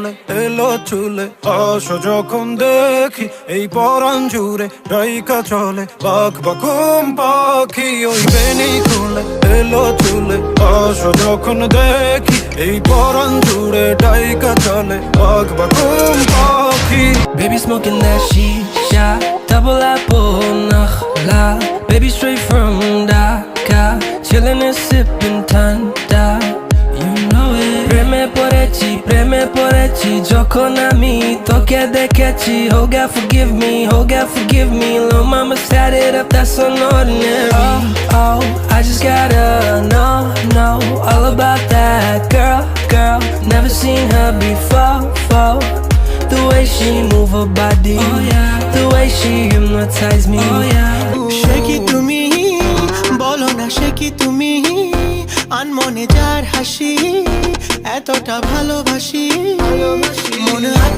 করলে এলো চুলে আসো যখন দেখি এই পরাণ জুড়ে ডাইকা চলে বাঘ বাকুম পাখি ওই বেনি খুলে এলো চুলে আসো যখন দেখি এই পরাণ জুড়ে ডাইকা চলে বাঘ বাকুম পাখি Baby smoking that shisha, double apple, nakhla. Baby straight from Dhaka, chillin' and sippin' Tanda. You know it. Preme porechi, jokhon ami toke dekhechi. Oh God forgive me, lil' mama sat it up, that's unordinary. Oh, I just gotta know all about that girl. Never seen her before. The way she move her body, the way she hypnotize me. শেখি তুমি বলো না শেখি তুমি আনমনে যার হাসি এতটা ভালোবাসি